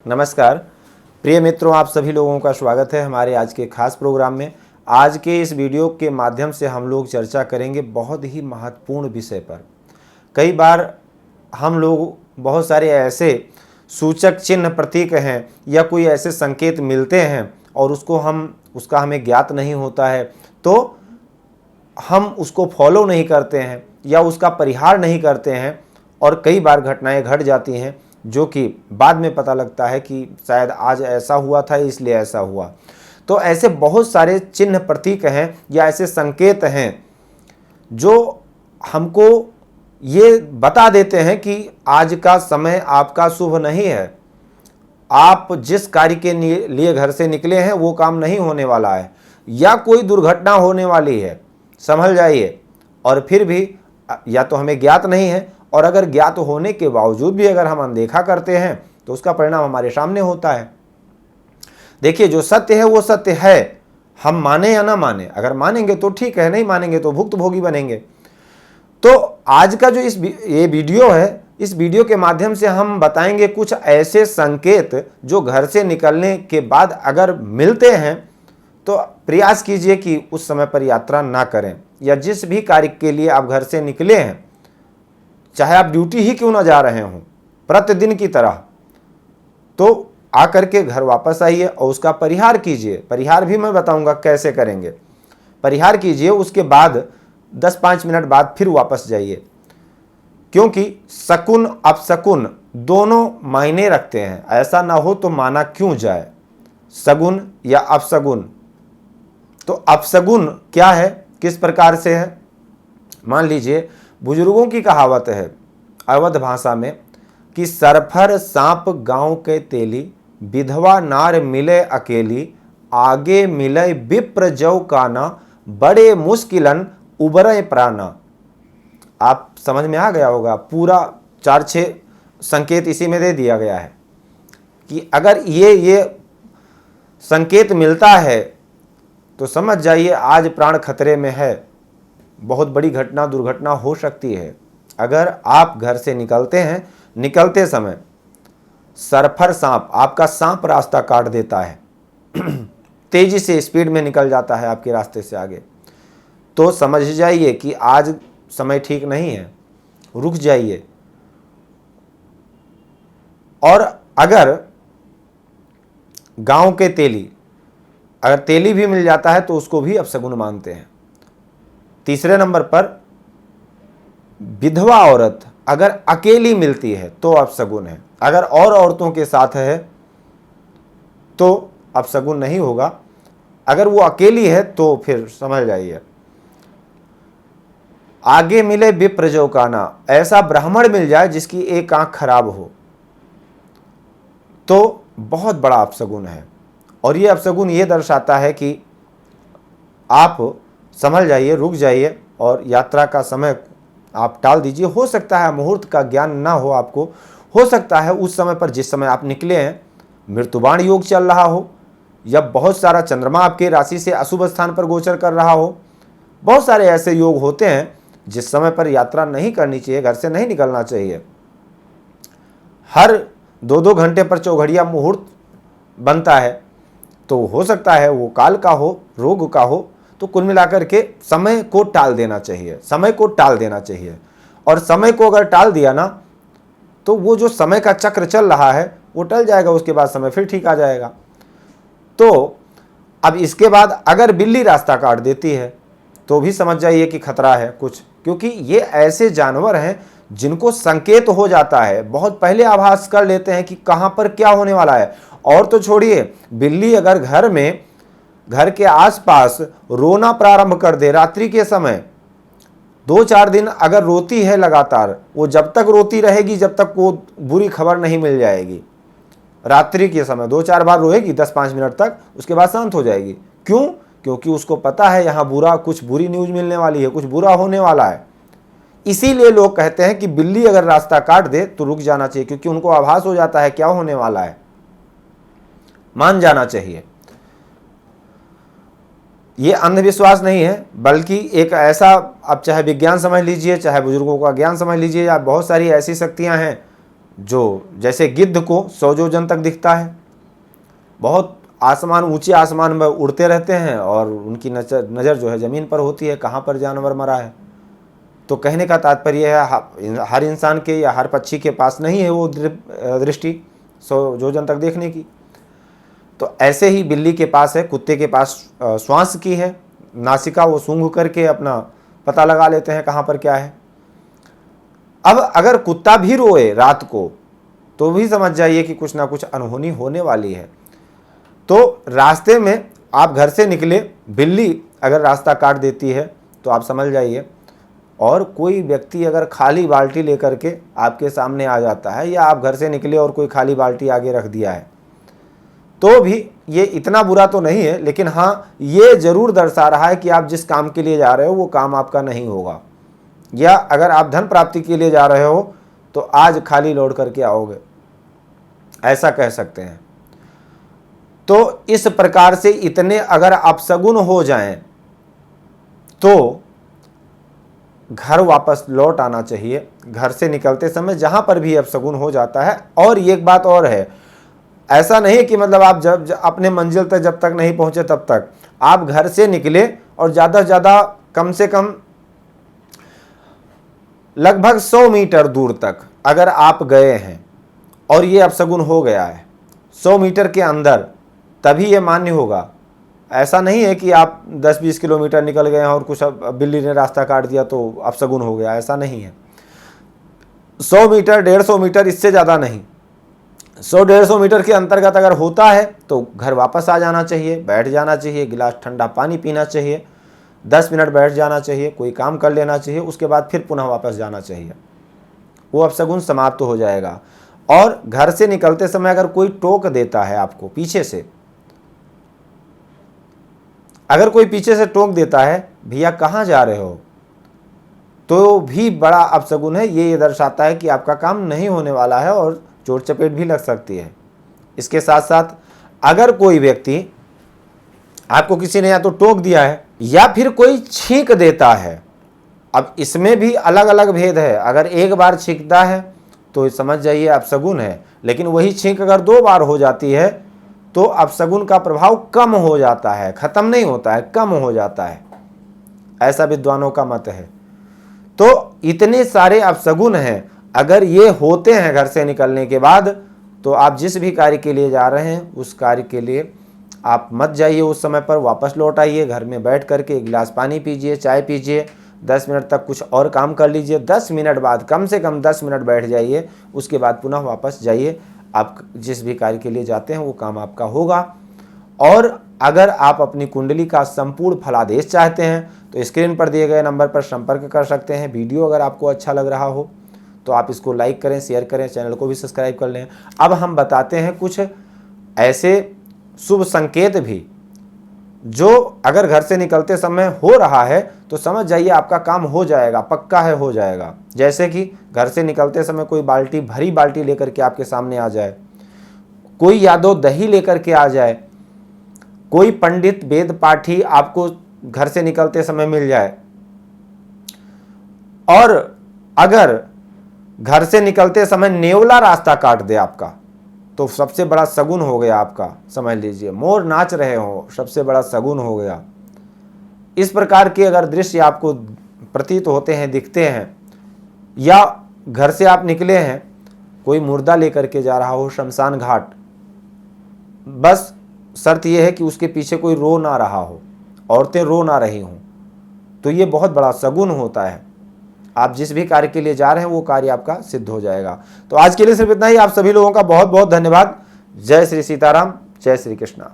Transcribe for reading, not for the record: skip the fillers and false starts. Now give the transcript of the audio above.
नमस्कार प्रिय मित्रों, आप सभी लोगों का स्वागत है हमारे आज के खास प्रोग्राम में। आज के इस वीडियो के माध्यम से हम लोग चर्चा करेंगे बहुत ही महत्वपूर्ण विषय पर। कई बार हम लोग बहुत सारे ऐसे सूचक चिन्ह प्रतीक हैं या कोई ऐसे संकेत मिलते हैं और उसका हमें ज्ञात नहीं होता है, तो हम उसको फॉलो नहीं करते हैं या उसका परिहार नहीं करते हैं और कई बार घटनाएं घट जाती हैं जो कि बाद में पता लगता है कि शायद आज ऐसा हुआ था इसलिए ऐसा हुआ। तो ऐसे बहुत सारे चिन्ह प्रतीक हैं या ऐसे संकेत हैं जो हमको ये बता देते हैं कि आज का समय आपका शुभ नहीं है। आप जिस कार्य के लिए घर से निकले हैं वो काम नहीं होने वाला है या कोई दुर्घटना होने वाली है, संभल जाइए। और फिर भी या तो हमें ज्ञात नहीं है, और अगर ज्ञात होने के बावजूद भी अगर हम अनदेखा करते हैं तो उसका परिणाम हमारे सामने होता है। देखिए, जो सत्य है वो सत्य है, हम माने या ना माने। अगर मानेंगे तो ठीक है, नहीं मानेंगे तो भुक्तभोगी बनेंगे। तो आज का जो ये वीडियो है, इस वीडियो के माध्यम से हम बताएंगे कुछ ऐसे संकेत जो घर से निकलने के बाद अगर मिलते हैं तो प्रयास कीजिए कि उस समय पर यात्रा ना करें, या जिस भी कार्य के लिए आप घर से निकले हैं, चाहे आप ड्यूटी ही क्यों ना जा रहे हों, प्रतिदिन की तरह, तो आकर के घर वापस आइए और उसका परिहार कीजिए। परिहार भी मैं बताऊंगा कैसे करेंगे। परिहार कीजिए, उसके बाद 10-5 मिनट बाद फिर वापस जाइए, क्योंकि शकुन अपशकुन दोनों मायने रखते हैं। ऐसा ना हो तो माना क्यों जाए, शगुन या अपशगुन। तो अपशगुन क्या है, किस प्रकार से है? मान लीजिए, बुजुर्गों की कहावत है अवध भाषा में कि सरफर सांप गांव के तेली, विधवा नार मिले अकेली, आगे मिले विप्र जौ काना, बड़े मुश्किलन उबरे प्राणा। आप समझ में आ गया होगा, पूरा 4-6 संकेत इसी में दे दिया गया है कि अगर ये संकेत मिलता है तो समझ जाइए आज प्राण खतरे में है, बहुत बड़ी घटना दुर्घटना हो सकती है। अगर आप घर से निकलते हैं, निकलते समय सरफर सांप, आपका सांप रास्ता काट देता है तेजी से स्पीड में निकल जाता है आपके रास्ते से आगे, तो समझ जाइए कि आज समय ठीक नहीं है, रुक जाइए। और अगर गांव के तेली, अगर तेली भी मिल जाता है तो उसको भी अपशगुन मानते हैं। तीसरे नंबर पर विधवा औरत अगर अकेली मिलती है तो अपशगुन है। अगर और औरतों के साथ है तो अपशगुन नहीं होगा, अगर वो अकेली है तो फिर समझ जाइए। आगे मिले विप्र जौ काना, ऐसा ब्राह्मण मिल जाए जिसकी एक आंख खराब हो तो बहुत बड़ा अपशगुन है। और ये अपशगुन ये दर्शाता है कि आप संभल जाइए, रुक जाइए और यात्रा का समय आप टाल दीजिए। हो सकता है मुहूर्त का ज्ञान ना हो आपको, हो सकता है उस समय पर जिस समय आप निकले हैं मृत्युबाण योग चल रहा हो, या बहुत सारा चंद्रमा आपके राशि से अशुभ स्थान पर गोचर कर रहा हो। बहुत सारे ऐसे योग होते हैं जिस समय पर यात्रा नहीं करनी चाहिए, घर से नहीं निकलना चाहिए। हर 2-2 घंटे पर चौघड़िया मुहूर्त बनता है, तो हो सकता है वो काल का हो, रोग का हो। तो कुल मिलाकर के समय को टाल देना चाहिए, समय को टाल देना चाहिए। और समय को अगर टाल दिया ना तो वो जो समय का चक्र चल रहा है वो टल जाएगा, उसके बाद समय फिर ठीक आ जाएगा। तो अब इसके बाद अगर बिल्ली रास्ता काट देती है तो भी समझ जाइए कि खतरा है कुछ, क्योंकि ये ऐसे जानवर हैं जिनको संकेत हो जाता है, बहुत पहले आभास कर लेते हैं कि कहां पर क्या होने वाला है। और तो छोड़िए, बिल्ली अगर घर के आसपास रोना प्रारंभ कर दे रात्रि के समय, 2-4 दिन अगर रोती है लगातार, वो जब तक रोती रहेगी जब तक वो बुरी खबर नहीं मिल जाएगी। रात्रि के समय 2-4 बार रोएगी 10-5 मिनट तक, उसके बाद शांत हो जाएगी। क्यों? क्योंकि उसको पता है यहाँ कुछ बुरी न्यूज मिलने वाली है, कुछ बुरा होने वाला है। इसीलिए लोग कहते हैं कि बिल्ली अगर रास्ता काट दे तो रुक जाना चाहिए, क्योंकि उनको आभास हो जाता है क्या होने वाला है, मान जाना चाहिए। ये अंधविश्वास नहीं है, बल्कि एक ऐसा, आप चाहे विज्ञान समझ लीजिए, चाहे बुजुर्गों का ज्ञान समझ लीजिए, या बहुत सारी ऐसी शक्तियां हैं जो जैसे गिद्ध को 100 योजन तक दिखता है, बहुत आसमान, ऊंचे आसमान में उड़ते रहते हैं और उनकी नज़र जो है ज़मीन पर होती है, कहाँ पर जानवर मरा है। तो कहने का तात्पर्य है हर इंसान के या हर पक्षी के पास नहीं है वो दृष्टि 100 योजन तक देखने की। तो ऐसे ही बिल्ली के पास है, कुत्ते के पास श्वास की है, नासिका, वो सूंघ करके अपना पता लगा लेते हैं कहाँ पर क्या है। अब अगर कुत्ता भी रोए रात को तो भी समझ जाइए कि कुछ ना कुछ अनहोनी होने वाली है। तो रास्ते में आप घर से निकले, बिल्ली अगर रास्ता काट देती है तो आप समझ जाइए, और कोई व्यक्ति अगर खाली बाल्टी लेकर के आपके सामने आ जाता है, या आप घर से निकले और कोई खाली बाल्टी आगे रख दिया है, तो भी ये इतना बुरा तो नहीं है, लेकिन हाँ ये ज़रूर दर्शा रहा है कि आप जिस काम के लिए जा रहे हो वो काम आपका नहीं होगा, या अगर आप धन प्राप्ति के लिए जा रहे हो तो आज खाली लौट करके आओगे, ऐसा कह सकते हैं। तो इस प्रकार से इतने अगर अपशगुन हो जाएं तो घर वापस लौट आना चाहिए, घर से निकलते समय जहां पर भी अपशगुन हो जाता है। और एक बात और है, ऐसा नहीं कि मतलब आप जब अपने मंजिल तक जब तक नहीं पहुंचे तब तक आप घर से निकले और ज़्यादा से ज़्यादा कम से कम लगभग 100 मीटर दूर तक अगर आप गए हैं और ये अपशगुन हो गया है 100 मीटर के अंदर, तभी ये मान्य होगा। ऐसा नहीं है कि आप 10-20 किलोमीटर निकल गए हैं और कुछ बिल्ली ने रास्ता काट दिया तो अपशगुन हो गया, ऐसा नहीं है। 100 मीटर, 150 मीटर, इससे ज़्यादा नहीं, 100-150 मीटर के अंतर्गत अगर होता है तो घर वापस आ जाना चाहिए, बैठ जाना चाहिए, गिलास ठंडा पानी पीना चाहिए, 10 मिनट बैठ जाना चाहिए, कोई काम कर लेना चाहिए, उसके बाद फिर पुनः वापस जाना चाहिए, वो अपशगुन समाप्त हो जाएगा। और घर से निकलते समय अगर कोई टोक देता है आपको पीछे से, अगर कोई पीछे से टोक देता है भैया कहाँ जा रहे हो, तो भी बड़ा अपशगुन है। ये दर्शाता है कि आपका काम नहीं होने वाला है और चोट चपेट भी लग सकती है। इसके साथ साथ अगर कोई व्यक्ति, आपको किसी ने या तो टोक दिया है या फिर कोई छींक देता है, अब इसमें भी अलग अलग भेद है। अगर एक बार छींकता है तो समझ जाइए अपशगुन है, लेकिन वही छींक अगर 2 बार हो जाती है तो अपशगुन का प्रभाव कम हो जाता है, खत्म नहीं होता है, कम हो जाता है, ऐसा विद्वानों का मत है। तो इतने सारे अपशगुन हैं, अगर ये होते हैं घर से निकलने के बाद, तो आप जिस भी कार्य के लिए जा रहे हैं उस कार्य के लिए आप मत जाइए, उस समय पर वापस लौट आइए, घर में बैठ करके एक गिलास पानी पीजिए, चाय पीजिए, 10 मिनट तक कुछ और काम कर लीजिए, 10 मिनट बाद कम से कम 10 मिनट बैठ जाइए, उसके बाद पुनः वापस जाइए। आप जिस भी कार्य के लिए जाते हैं वो काम आपका होगा। और अगर आप अपनी कुंडली का संपूर्ण फलादेश चाहते हैं तो स्क्रीन पर दिए गए नंबर पर संपर्क कर सकते हैं। वीडियो अगर आपको अच्छा लग रहा हो तो आप इसको लाइक करें, शेयर करें, चैनल को भी सब्सक्राइब कर लें। अब हम बताते हैं कुछ ऐसे शुभ संकेत भी जो अगर घर से निकलते समय हो रहा है तो समझ जाइए आपका काम हो जाएगा, पक्का है हो जाएगा। जैसे कि घर से निकलते समय कोई बाल्टी, भरी बाल्टी लेकर के आपके सामने आ जाए, कोई यादव दही लेकर के आ जाए, कोई पंडित वेद पाठी आपको घर से निकलते समय मिल जाए, और अगर घर से निकलते समय नेवला रास्ता काट दे आपका, तो सबसे बड़ा शगुन हो गया आपका, समझ लीजिए। मोर नाच रहे हो, सबसे बड़ा शगुन हो गया। इस प्रकार के अगर दृश्य आपको प्रतीत होते हैं, दिखते हैं, या घर से आप निकले हैं, कोई मुर्दा लेकर के जा रहा हो शमशान घाट, बस शर्त यह है कि उसके पीछे कोई रो ना रहा हो, औरतें रो ना रही हों, तो ये बहुत बड़ा शगुन होता है। आप जिस भी कार्य के लिए जा रहे हैं वो कार्य आपका सिद्ध हो जाएगा। तो आज के लिए सिर्फ इतना ही। आप सभी लोगों का बहुत बहुत धन्यवाद। जय श्री सीताराम, जय श्री कृष्णा।